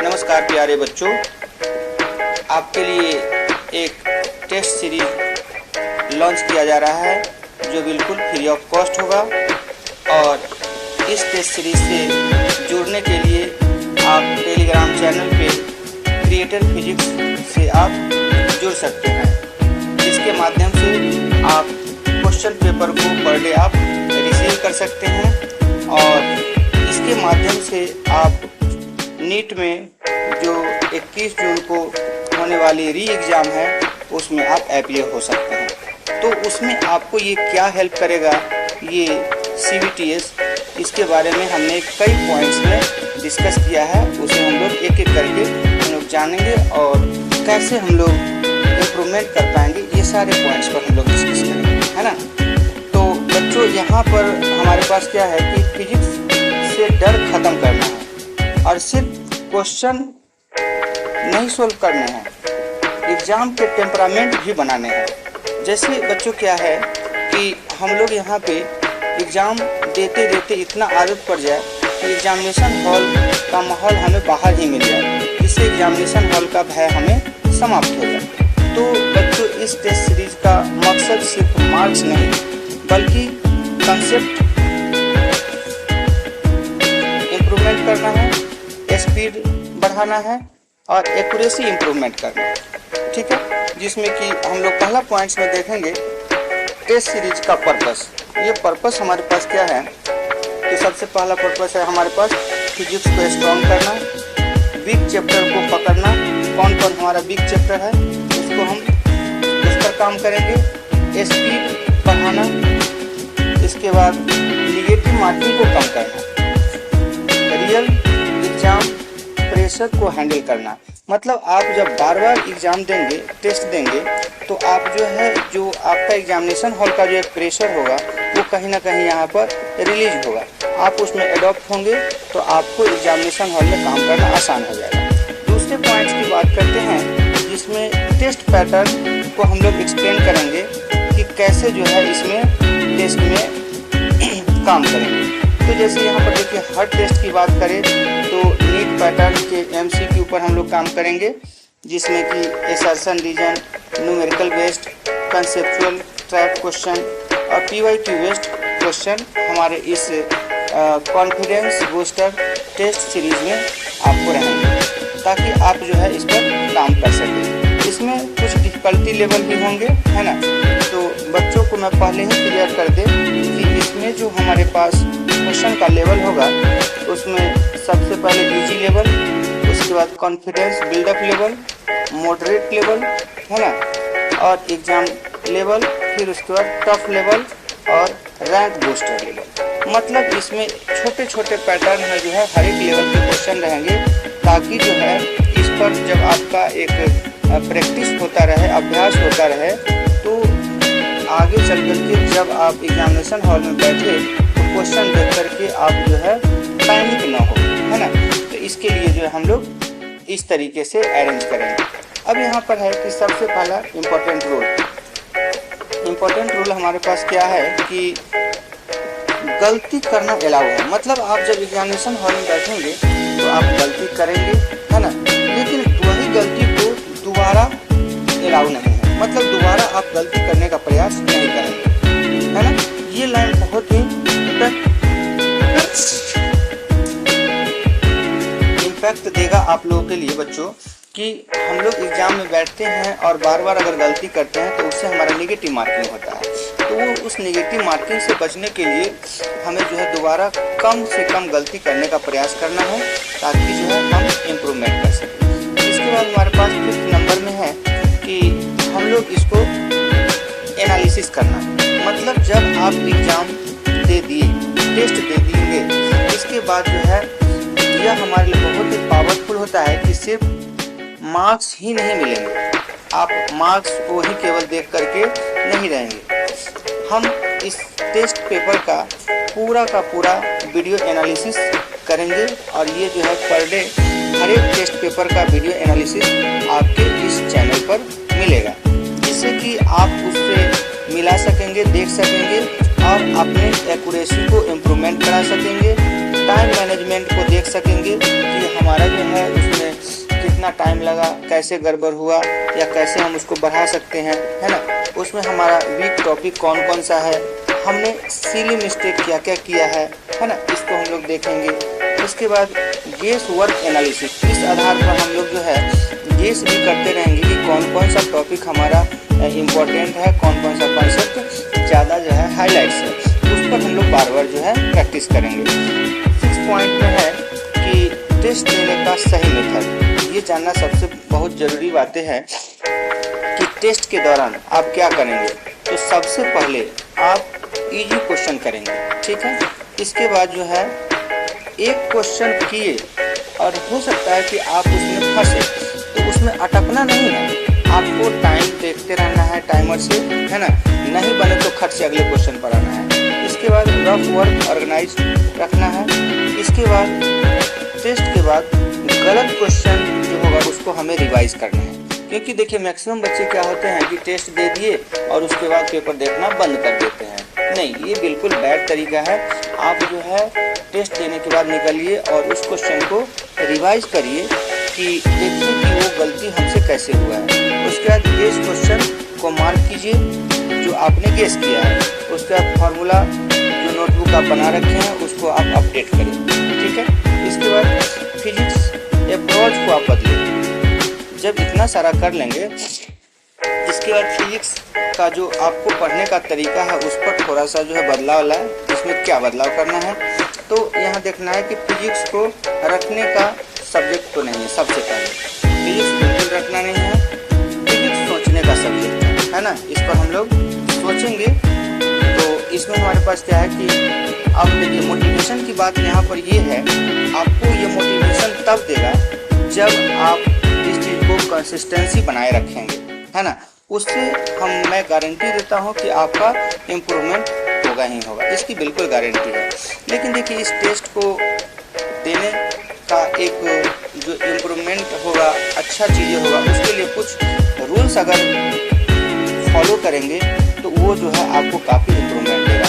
नमस्कार प्यारे बच्चों, आपके लिए एक टेस्ट सीरीज लॉन्च किया जा रहा है जो बिल्कुल फ्री ऑफ कॉस्ट होगा। और इस टेस्ट सीरीज से जुड़ने के लिए आप टेलीग्राम चैनल पे क्रिएटर फिजिक्स से आप जुड़ सकते हैं, जिसके माध्यम से आप क्वेश्चन पेपर को पर डे आप रिसीव कर सकते हैं। और इसके माध्यम से आप नीट में जो 21 जून को होने वाली री एग्ज़ाम है उसमें आप अप्लाई हो सकते हैं। तो उसमें आपको ये क्या हेल्प करेगा, ये CBTS, इसके बारे में हमने कई पॉइंट्स में डिस्कस किया है। उसे हम लोग एक एक करके हम लोग जानेंगे और कैसे हम लोग इम्प्रूवमेंट कर पाएंगे, ये सारे पॉइंट्स पर हम लोग डिस्कस करेंगे, है ना। तो बच्चों, यहाँ पर हमारे पास क्या है कि फिजिक्स से डर ख़त्म करना है और सिर्फ क्वेश्चन नहीं सोल्व करने हैं, एग्ज़ाम के टेम्परामेंट भी बनाने हैं। जैसे बच्चों क्या है कि हम लोग यहाँ पे एग्ज़ाम देते देते इतना आदत पड़ जाए कि एग्जामिनेशन हॉल का माहौल हमें बाहर ही मिल जाए, इससे एग्जामिनेशन हॉल का भय हमें समाप्त हो जाए। तो बच्चों, इस टेस्ट सीरीज़ का मकसद सिर्फ मार्क्स नहीं बल्कि कंसेप्ट इम्प्रूवमेंट करना है, स्पीड बढ़ाना है और एक्यूरेसी इम्प्रूवमेंट करना है, ठीक है। जिसमें कि हम लोग पहला पॉइंट्स में देखेंगे टेस्ट सीरीज का पर्पस। ये पर्पस हमारे पास क्या है, तो सबसे पहला पर्पस है हमारे पास फिजिक्स को स्ट्रॉन्ग करना, वीक चैप्टर को पकड़ना। कौन कौन हमारा वीक चैप्टर है उसको हम उस पर काम करेंगे, स्पीड बढ़ाना, इसके बाद निगेटिव मार्किंग को कम करना, रियल एग्जाम प्रेशर को हैंडल करना। मतलब आप जब बार बार एग्ज़ाम देंगे, टेस्ट देंगे, तो आप जो है जो आपका एग्जामिनेशन हॉल का जो एक प्रेशर होगा वो कहीं ना कहीं यहाँ पर रिलीज होगा, आप उसमें एडॉप्ट होंगे तो आपको एग्जामिनेशन हॉल में काम करना आसान हो जाएगा। दूसरे पॉइंट्स की बात करते हैं जिसमें टेस्ट पैटर्न को हम लोग एक्सप्लेन करेंगे कि कैसे जो है इसमें टेस्ट में काम करेंगे। तो जैसे यहाँ पर देखिए, हर टेस्ट की बात करें तो नीट पैटर्न के MCQ पर हम लोग काम करेंगे, जिसमें कि assertion reason, numerical based, conceptual trap question और PYQ बेस्ड क्वेश्चन हमारे इस कॉन्फिडेंस बूस्टर टेस्ट सीरीज में आपको रहेंगे, ताकि आप जो है इस पर काम कर सकें। इसमें कुछ डिफ़िकल्टी लेवल भी होंगे, है ना। तो बच्चों को मैं पहले ही क्लियर कर दें कि इसमें जो हमारे पास क्वेश्चन का लेवल होगा उसमें सबसे पहले इजी लेवल, उसके बाद confidence buildup level, moderate level, है ना, और एग्ज़ाम लेवल, फिर उसके बाद टफ लेवल और रैंक बूस्टर लेवल। मतलब इसमें छोटे छोटे पैटर्न में जो है हर एक लेवल के क्वेश्चन रहेंगे, ताकि जो है इस पर जब आपका एक प्रैक्टिस होता रहे, अभ्यास होता रहे, तो आगे चल करके जब आप एग्जामिनेशन हॉल में बैठे तो क्वेश्चन देख करके आप जो है पैनिक ना हो, है ना। तो इसके लिए जो है हम लोग इस तरीके से अरेंज करेंगे। अब यहाँ पर है कि सबसे पहला इम्पोर्टेंट रूल हमारे पास क्या है कि गलती करना अलाउ है। मतलब आप जब एग्जामिनेशन हॉल में बैठेंगे तो आप गलती करेंगे, है ना, लेकिन वही गलती को दोबारा अलाउ नहीं है। मतलब दोबारा आप गलती करने का प्रयास नहीं करेंगे, है ना। ये लाइन बहुत ही इम्पैक्ट देगा आप लोगों के लिए बच्चों, कि हम लोग एग्ज़ाम में बैठते हैं और बार बार अगर गलती करते हैं तो उससे हमारा नेगेटिव मार्किंग होता है। तो वो उस नेगेटिव मार्किंग से बचने के लिए हमें जो है दोबारा कम से कम गलती करने का प्रयास करना है, ताकि जो है हम इम्प्रूवमेंट कर सकें। इसके बाद हमारे पास 5th नंबर में है कि हम लोग इसको एनालिसिस करना। मतलब जब आप एग्ज़ाम दे दिए, टेस्ट दे दिएंगे, इसके बाद जो है यह हमारे लिए बहुत ही पावरफुल होता है कि सिर्फ मार्क्स ही नहीं मिलेंगे, आप मार्क्स को ही केवल देख करके नहीं रहेंगे। हम इस टेस्ट पेपर का पूरा वीडियो एनालिसिस करेंगे और ये जो है पर डे हर एक टेस्ट पेपर का वीडियो एनालिसिस आपके इस चैनल पर मिलेगा, जिससे कि आप उससे मिला सकेंगे, देख सकेंगे और अपने एक्यूरेसी को इम्प्रूवमेंट करा सकेंगे, टाइम मैनेजमेंट को देख सकेंगे कि हमारा जो है उसमें कितना टाइम लगा, कैसे गड़बड़ हुआ या कैसे हम उसको बढ़ा सकते हैं, है ना। उसमें हमारा वीक टॉपिक कौन कौन सा है, हमने सिली मिस्टेक क्या क्या किया है ना, इसको हम लोग देखेंगे। इसके बाद गेस वर्क एनालिसिस, इस आधार पर हम लोग जो है गेस भी करते रहेंगे कि कौन कौन सा टॉपिक हमारा इम्पोर्टेंट है, कौन कौन सा कॉन्सेप्ट ज़्यादा जो है हाईलाइट्स है, उस पर हम लोग बार बार जो है प्रैक्टिस करेंगे। 6 पॉइंट में है कि टेस्ट देने का सही मेथड, ये जानना सबसे बहुत ज़रूरी बातें हैं कि टेस्ट के दौरान आप क्या करेंगे। तो सबसे पहले आप इजी क्वेश्चन करेंगे, ठीक है। इसके बाद जो है एक क्वेश्चन किए और हो सकता है कि आप उसमें फंसे, तो उसमें अटकना नहीं है, आपको टाइम देखते रहना है टाइमर से, है ना। नहीं बने तो खट से अगले क्वेश्चन पर आना है। इसके बाद रफ वर्क ऑर्गेनाइज रखना है। इसके बाद टेस्ट के बाद गलत क्वेश्चन जो होगा उसको हमें रिवाइज करना है, क्योंकि देखिए मैक्सिमम बच्चे क्या होते हैं कि टेस्ट दे दिए और उसके बाद पेपर देखना बंद कर देते हैं। नहीं, ये बिल्कुल बैड तरीका है। आप जो है टेस्ट देने के बाद निकलिए और उस क्वेश्चन को रिवाइज करिए कि देखिए कि वो गलती हमसे कैसे हुआ है। उसके बाद गेस क्वेश्चन को मार्क कीजिए जो आपने गेस किया है। उसके बाद फार्मूला जो नोटबुक आप बना रखे हैं उसको आप अपडेट करिए, ठीक है। इसके बाद फिजिक्स अप्रोच को आप बदलिए। जब इतना सारा कर लेंगे, इसके बाद फिजिक्स का जो आपको पढ़ने का तरीका है उस पर थोड़ा सा जो है बदलाव लाए। इसमें क्या बदलाव करना है, तो यहाँ देखना है कि फिजिक्स को रखने का सब्जेक्ट तो नहीं है। सबसे पहले फिजिक्स बिल्कुल रखना नहीं है, फिजिक्स सोचने का सब्जेक्ट है ना। इस पर हम लोग सोचेंगे। तो इसमें हमारे पास क्या है कि अब देखिए मोटिवेशन की बात यहाँ पर ये है, आपको ये मोटिवेशन तब देगा जब आप इस चीज़ को कंसिस्टेंसी बनाए रखेंगे, है ना। उससे मैं गारंटी देता हूँ कि आपका इम्प्रूवमेंट होगा ही होगा, इसकी बिल्कुल गारंटी है। लेकिन देखिए इस टेस्ट को देने का एक जो इम्प्रूवमेंट होगा, अच्छा चीज़ें होगा, उसके लिए कुछ रूल्स अगर फॉलो करेंगे तो वो जो है आपको काफ़ी इम्प्रूवमेंट देगा।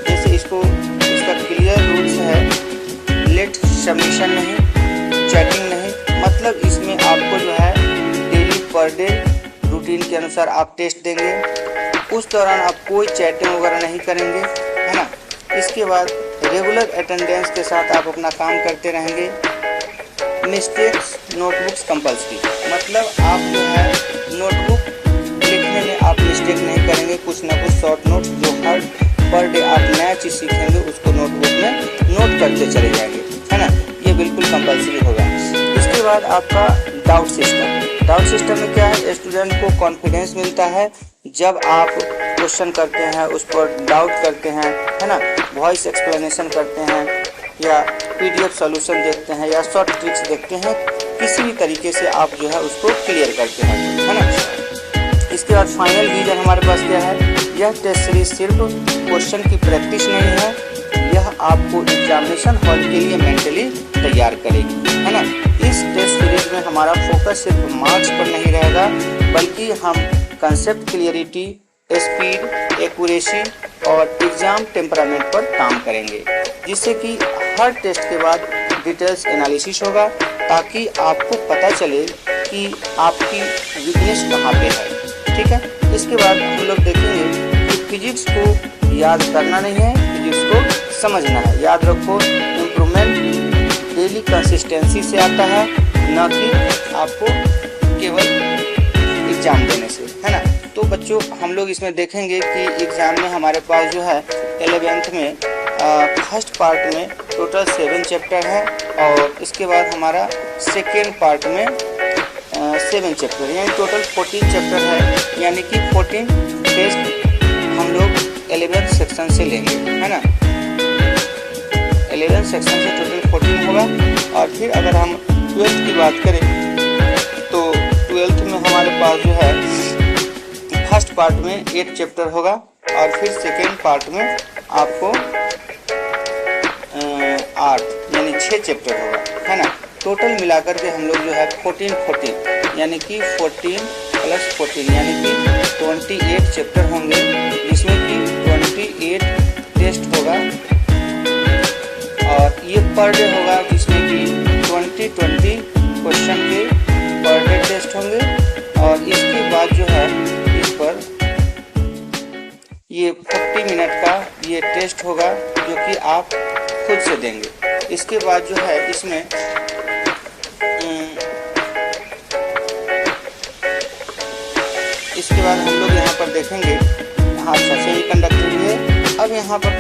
जैसे इसका क्लियर रूल्स है, लेट सबमिशन नहीं, चैटिंग नहीं, मतलब इसमें आपको जो है डेली पर डे रूटीन के अनुसार आप टेस्ट देंगे। उस दौरान आप कोई चैटिंग वगैरह नहीं करेंगे, है ना। इसके बाद रेगुलर अटेंडेंस के साथ आप अपना काम करते रहेंगे। मिस्टेक्स नोटबुक्स कंपल्सरी, मतलब आप जो है नोटबुक लिखने में आप मिस्टेक नहीं करेंगे। कुछ ना कुछ शॉर्ट नोट्स जो हर पर डे आप नया चीज़ सीखेंगे उसको नोटबुक में नोट करते चले जाएंगे, है ना। ये बिल्कुल कंपल्सरी होगा। इसके बाद आपका डाउट सिस्टम में क्या है, स्टूडेंट को कॉन्फिडेंस मिलता है जब आप क्वेश्चन करते हैं, उस पर डाउट करते हैं, है ना, वॉइस एक्सप्लेनेशन करते हैं या PDF सॉल्यूशन देखते हैं या शॉर्ट ट्रिक्स देखते हैं, किसी भी तरीके से आप जो है उसको क्लियर करते हैं, है ना। इसके बाद फाइनल विजन हमारे पास क्या है, यह टेस्ट सीरीज सिर्फ क्वेश्चन की प्रैक्टिस नहीं है, यह आपको एग्जामिनेशन हॉल के लिए मेंटली तैयार करेगी, है ना। इस टेस्ट सीरीज में हमारा फोकस सिर्फ मार्क्स पर नहीं रहेगा, बल्कि हम कंसेप्ट क्लियरिटी, स्पीड, एक्यूरेसी और एग्जाम टेम्परामेंट पर काम करेंगे, जिससे कि हर टेस्ट के बाद डिटेल्स एनालिसिस होगा, ताकि आपको पता चले कि आपकी वीकनेस कहाँ पे है, ठीक है। इसके बाद हम लोग देखेंगे कि फिजिक्स को याद करना नहीं है, फिजिक्स को समझना है। याद रखो, इम्प्रूवमेंट डेली कंसिस्टेंसी से आता है, न कि आपको केवल एग्जाम देने से, है ना। तो बच्चों हम लोग इसमें देखेंगे कि एग्ज़ाम में हमारे पास जो है 11th में फर्स्ट पार्ट में टोटल 7 चैप्टर है और इसके बाद हमारा सेकेंड पार्ट में 7 चैप्टर, यानी टोटल 14 चैप्टर है। यानी कि 14 टेस्ट हम लोग 11 सेक्शन से लेंगे, है ना। 11 सेक्शन से टोटल 14 होगा। और फिर अगर हम 12th की बात करें तो 12th में हमारे पास जो है फर्स्ट पार्ट में 8 चैप्टर होगा और फिर सेकेंड पार्ट में आपको 8 यानी 6 चैप्टर होगा, है ना। टोटल मिलाकर के हम लोग जो है 14 यानी कि 14 + 14 यानी कि 28 चैप्टर होंगे, जिसमें कि 28 टेस्ट होगा और ये पर डे होगा, जिसमें कि 20 क्वेश्चन के टेस्ट होंगे और इसके बाद जो है इस पर ये 40 मिनट का ये टेस्ट होगा जो कि आप खुद से देंगे। इसके बाद जो है इसमें इसके बाद हम लोग यहाँ पर देखेंगे, हाँ सेमी कंडक्टर भी है। अब यहाँ पर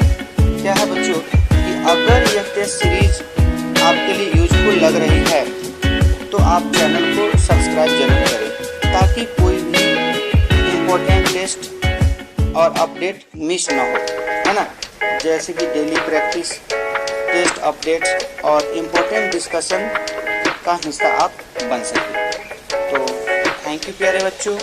क्या है बच्चों कि अगर यह टेस्ट सीरीज आपके लिए यूजफुल लग रही है तो आप चैनल को सब्सक्राइब जरूर करें ताकि कोई भी इम्पोर्टेंट टेस्ट और अपडेट मिस ना हो, है ना। जैसे कि डेली प्रैक्टिस, टेस्ट अपडेट्स और इम्पोर्टेंट डिस्कशन का हिस्सा आप बन सकें। तो थैंक यू प्यारे बच्चों।